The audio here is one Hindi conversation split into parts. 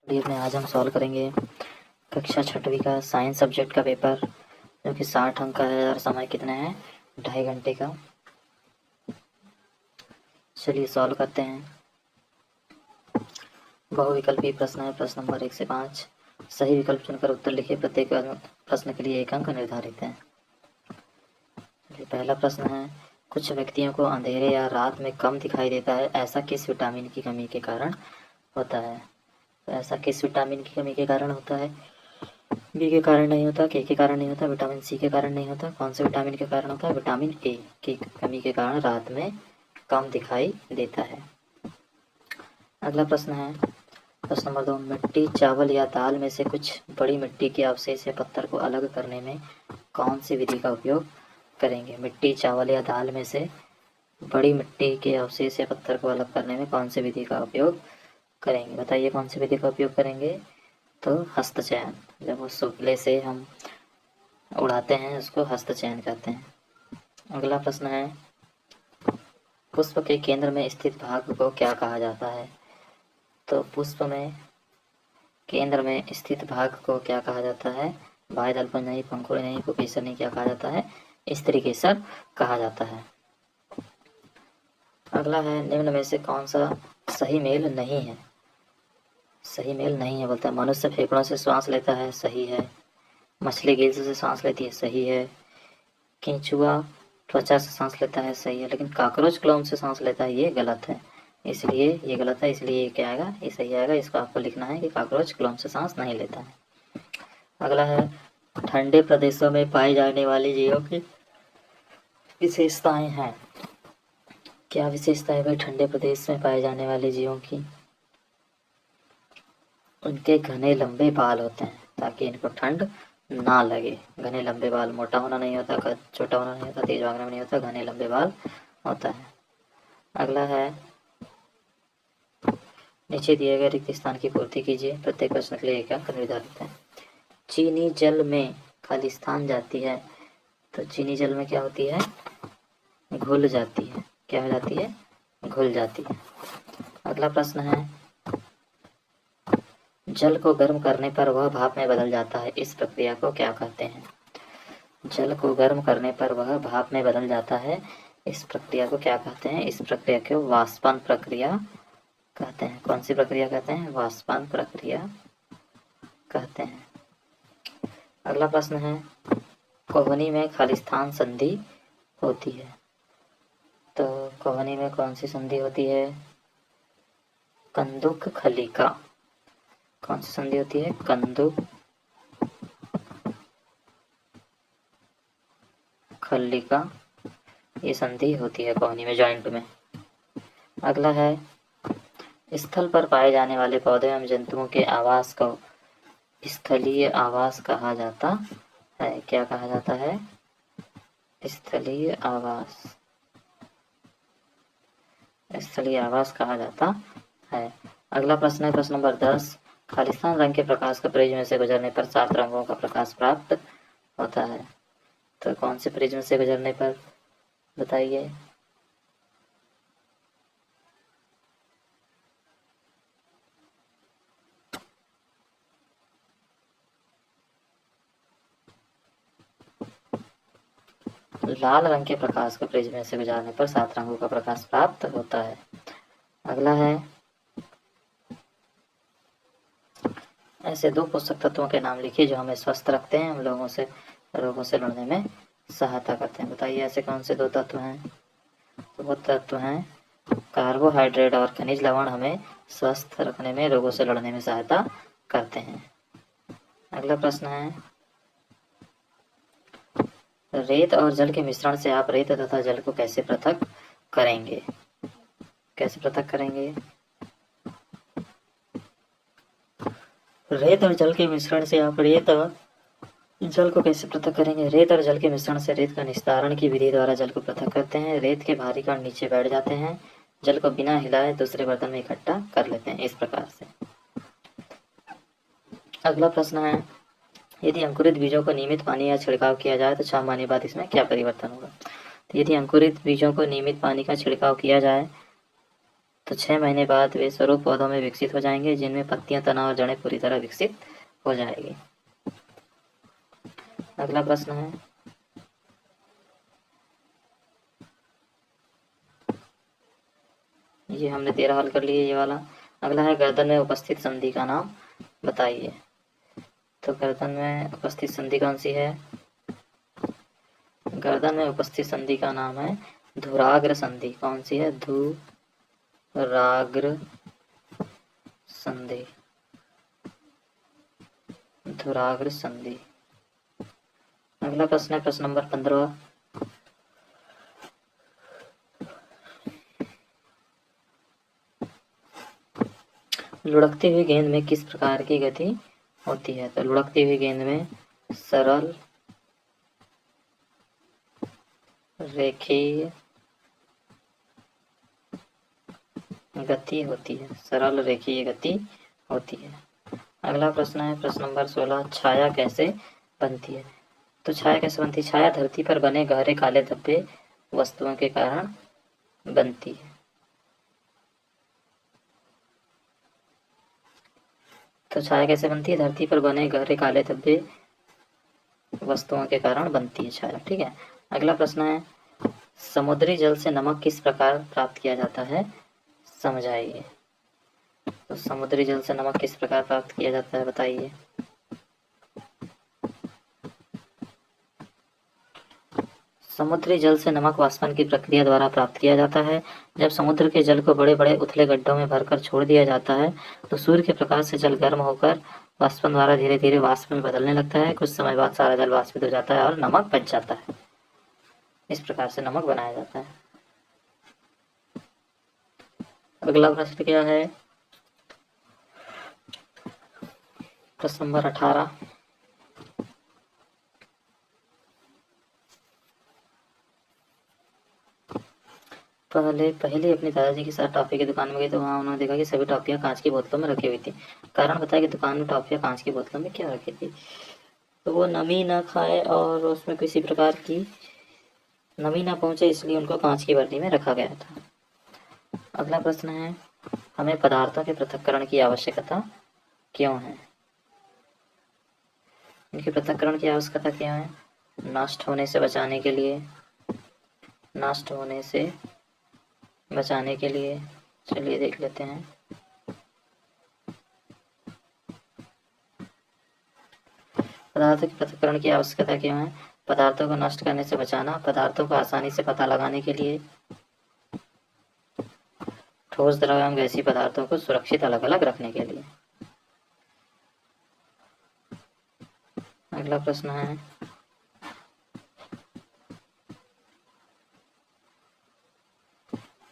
वीडियो में आज हम सॉल्व करेंगे कक्षा छठवीं का साइंस सब्जेक्ट का पेपर, जो कि 60 अंक का है और समय कितना है 2.5 घंटे का। चलिए सॉल्व करते हैं। बहुविकल्पी प्रश्न है, प्रश्न नंबर 1 से 5। सही विकल्प चुनकर उत्तर लिखिए। प्रत्येक प्रश्न के लिए 1 अंक निर्धारित है। चलिए पहला प्रश्न है, कुछ व्यक्तियों को अंधेरे या रात में कम दिखाई देता है, ऐसा किस विटामिन की कमी के कारण होता है? तो ऐसा किस विटामिन की कमी के कारण होता है? बी के कारण नहीं होता, के कारण नहीं होता, विटामिन सी के कारण नहीं होता। कौन से विटामिन के कारण होता है? विटामिन ए की कमी के कारण रात में कम दिखाई देता है। अगला प्रश्न है, प्रश्न नंबर 2। मिट्टी, चावल या दाल में से कुछ बड़ी मिट्टी के अवशेष या पत्थर को अलग करने में कौन सी विधि का उपयोग करेंगे? मिट्टी, चावल या दाल में से बड़ी मिट्टी के अवशेष या पत्थर को अलग करने में कौन सी विधि का उपयोग करेंगे? बताइए कौन सी विधि का उपयोग करेंगे? तो हस्तचयन। जब वो सुपले से हम उड़ाते हैं उसको हस्तचयन कहते हैं। अगला प्रश्न है, पुष्प के केंद्र में स्थित भाग को क्या कहा जाता है? तो पुष्प में केंद्र में स्थित भाग को क्या कहा जाता है? बाह्य दलपन नहीं, पंखुड़ी नहीं, कुकेसर नहीं, क्या कहा जाता है? स्त्रीकेसर कहा जाता है। अगला है, निम्न में से कौन सा सही मेल नहीं है? सही मेल नहीं है बोलता है, मनुष्य फेफड़ों से श्वास लेता है, सही है। मछली गिल्स से सांस लेती है, सही है। केंचुआ त्वचा से सांस लेता है, सही है। लेकिन कॉकरोच क्लोम से सांस लेता है, ये गलत है। इसलिए ये गलत है, इसलिए ये क्या आएगा? ये सही आएगा। इसको आपको लिखना है कि कॉकरोच क्लोम से सांस नहीं लेता है। अगला है, ठंडे प्रदेशों में पाई जाने वाली जीवों की विशेषताएं हैं। क्या विशेषताएं भाई ठंडे प्रदेश में पाए जाने वाले जीवों की? उनके घने लंबे बाल होते हैं ताकि इनको ठंड ना लगे। घने लंबे बाल, मोटा होना नहीं होता, कद छोटा होना नहीं होता, तेज भागना में नहीं होता, घने लंबे बाल होता है। अगला है, नीचे दिए गए रिक्त स्थान की पूर्ति कीजिए। प्रत्येक प्रश्न के लिए 1 अंक निर्धारित है। चीनी जल में खालिस्तान जाती है, तो चीनी जल में क्या होती है? घुल जाती है। क्या हो जाती है? घुल जाती है। अगला प्रश्न है, जल को गर्म करने पर वह भाप में बदल जाता है, इस प्रक्रिया को क्या कहते हैं? जल को गर्म करने पर वह भाप में बदल जाता है, इस प्रक्रिया को क्या कहते हैं? इस प्रक्रिया को वाष्पन प्रक्रिया कहते हैं। कौन सी प्रक्रिया कहते हैं? वाष्पन प्रक्रिया कहते हैं। अगला प्रश्न है, कोहनी में खालिस्तान संधि होती है, तो कोहनी में कौन सी संधि होती है? कंदुक खलिका। कौन सी संधि होती है? कंदुक खलिका, ये संधि होती है कोहनी में, जॉइंट में। अगला है, स्थल पर पाए जाने वाले पौधे एवं जंतुओं के आवास को स्थलीय आवास कहा जाता है। क्या कहा जाता है? स्थलीय आवास। स्थलीय आवास कहा जाता है। अगला प्रश्न है, प्रश्न नंबर 10। खालिस्तान रंग के प्रकाश का प्रिज्म से गुजरने पर 7 रंगों का प्रकाश प्राप्त होता है, तो कौन से प्रिज्म से गुजरने पर? बताइए। लाल रंग के प्रकाश का प्रिज्म से गुजरने पर 7 रंगों का प्रकाश प्राप्त होता है। अगला है, ऐसे 2 पोषक तत्वों के नाम लिखिए जो हमें स्वस्थ रखते हैं, हम लोगों से रोगों से लड़ने में सहायता करते हैं। बताइए ऐसे कौन से 2 तत्व हैं? तो वो तत्व हैं कार्बोहाइड्रेट और खनिज लवण, हमें स्वस्थ रखने में, रोगों से लड़ने में सहायता करते हैं। अगला प्रश्न है, रेत और जल के मिश्रण से आप रेत तथा जल को कैसे पृथक करेंगे? कैसे पृथक करेंगे? रेत और जल के मिश्रण से आप रेत और जल को कैसे पृथक करेंगे? रेत और जल के मिश्रण से रेत का निस्तारण की विधि द्वारा जल को पृथक करते हैं। रेत के भारी कण नीचे बैठ जाते हैं, जल को बिना हिलाए दूसरे बर्तन में इकट्ठा कर लेते हैं, इस प्रकार से। अगला प्रश्न है, यदि अंकुरित बीजों को नियमित पानी या छिड़काव किया जाए तो 6 महीने बाद इसमें क्या परिवर्तन होगा? तो यदि अंकुरित बीजों को नियमित पानी का छिड़काव किया जाए तो 6 महीने बाद वे स्वरूप पौधों में विकसित हो जाएंगे, जिनमें पत्तियां, तना और जड़ें पूरी तरह विकसित हो जाएगी। अगला प्रश्न है, ये हमने 13 हल कर लिए ये वाला। अगला है, गर्दन में उपस्थित संधि का नाम बताइए। तो गर्दन में उपस्थित संधि कौन सी है? गर्दन में उपस्थित संधि का नाम है धुराग्र संधि। कौन सी है? धुराग्र संधि। धुराग्र संधि। अगला प्रश्न है प्रश्न नंबर 15। लुढ़कती हुई गेंद में किस प्रकार की गति होती है? तो लुढ़कती हुई गेंद में सरल रेखीय गति होती है। सरल रेखीय गति होती है। अगला प्रश्न है प्रश्न नंबर 16। छाया कैसे बनती है? तो छाया कैसे बनती है? छाया धरती पर बने गहरे काले धब्बे वस्तुओं के कारण बनती है। तो छाया कैसे बनती है? धरती पर बने गहरे काले धब्बे वस्तुओं के कारण बनती है छाया। ठीक है। अगला प्रश्न है, समुद्री जल से नमक किस प्रकार प्राप्त किया जाता है? समझाइए। तो समुद्री जल से नमक किस प्रकार प्राप्त किया जाता है, बताइए। समुद्री जल से नमक वाष्पन की प्रक्रिया द्वारा प्राप्त किया जाता है। जब समुद्र के जल को बड़े बड़े उथले गड्ढों में भरकर छोड़ दिया जाता है तो सूर्य के प्रकाश से जल गर्म होकर वाष्पन द्वारा धीरे धीरे वाष्प में बदलने लगता है। कुछ समय बाद सारा जल वाष्पित हो जाता है और नमक बच जाता है। इस प्रकार से नमक बनाया जाता है। अगला प्रश्न क्या है? प्रश्न नंबर 18। पहले अपने दादाजी के साथ टॉफी की दुकान में गए तो वहां उन्होंने देखा कि सभी टॉफियां कांच की बोतलों में रखी हुई थी। कारण बताया कि दुकान में टॉफियां कांच की बोतलों में क्यों रखी थी? तो वो नमी ना खाए और उसमें किसी प्रकार की नमी ना पहुंचे, इसलिए उनको कांच की बर्नी में रखा गया था। अगला प्रश्न है, हमें पदार्थों के पृथक्करण की आवश्यकता क्यों है? इनके पृथक्करण की आवश्यकता क्यों है? नष्ट होने से बचाने के लिए। नष्ट होने से बचाने के लिए। चलिए देख लेते हैं। पदार्थों के पृथक्करण की आवश्यकता क्यों है? पदार्थों को नष्ट करने से बचाना, पदार्थों को आसानी से पता लगाने के लिए, ठोस द्रव एवं गैसीय पदार्थों को सुरक्षित अलग अलग रखने के लिए। अगला प्रश्न है,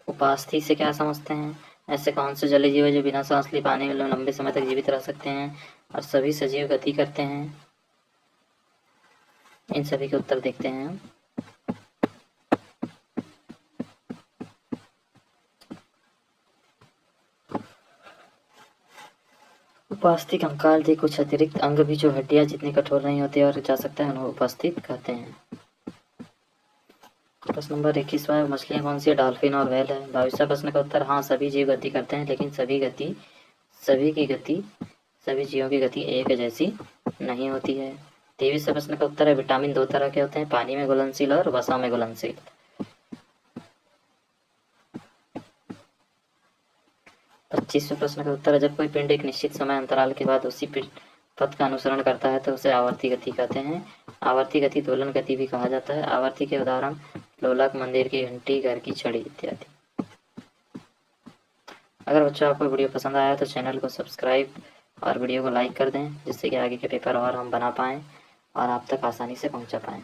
उपास्थि से क्या समझते हैं? ऐसे कौन से जलीय जीव है जो बिना सांस लिए पानी में लंबे समय तक जीवित रह सकते हैं और सभी सजीव गति करते हैं? इन सभी के उत्तर देखते हैं हम। उपास्थि कंकाल के कुछ अतिरिक्त अंग भी जो हड्डियां जितनी कठोर नहीं होती और जा सकता है उन्हें उपस्थित कहते हैं। प्रश्न नंबर 21वां, मछलियां कौन सी है? डॉल्फिन और व्हेल है। 22वां प्रश्न का उत्तर, हाँ सभी जीव गति करते हैं, लेकिन सभी जीवों की गति एक जैसी नहीं होती है। 23वें प्रश्न का उत्तर है, विटामिन 2 तरह के होते हैं, पानी में घुलनशील और वसा में घुलनशील। 25वें प्रश्न का उत्तर है, जब कोई पिंड एक निश्चित समय अंतराल के बाद उसी पथ का अनुसरण करता है तो उसे आवर्ती गति कहते हैं। आवर्ती गति दोलन गति भी कहा जाता है। आवर्ती के उदाहरण लोलक, मंदिर की घंटी, घर की छड़ी इत्यादि। अगर बच्चों आपको वीडियो पसंद आया तो चैनल को सब्सक्राइब और वीडियो को लाइक कर दें, जिससे कि आगे के पेपर और हम बना पाएँ और आप तक आसानी से पहुंचा पाएँ।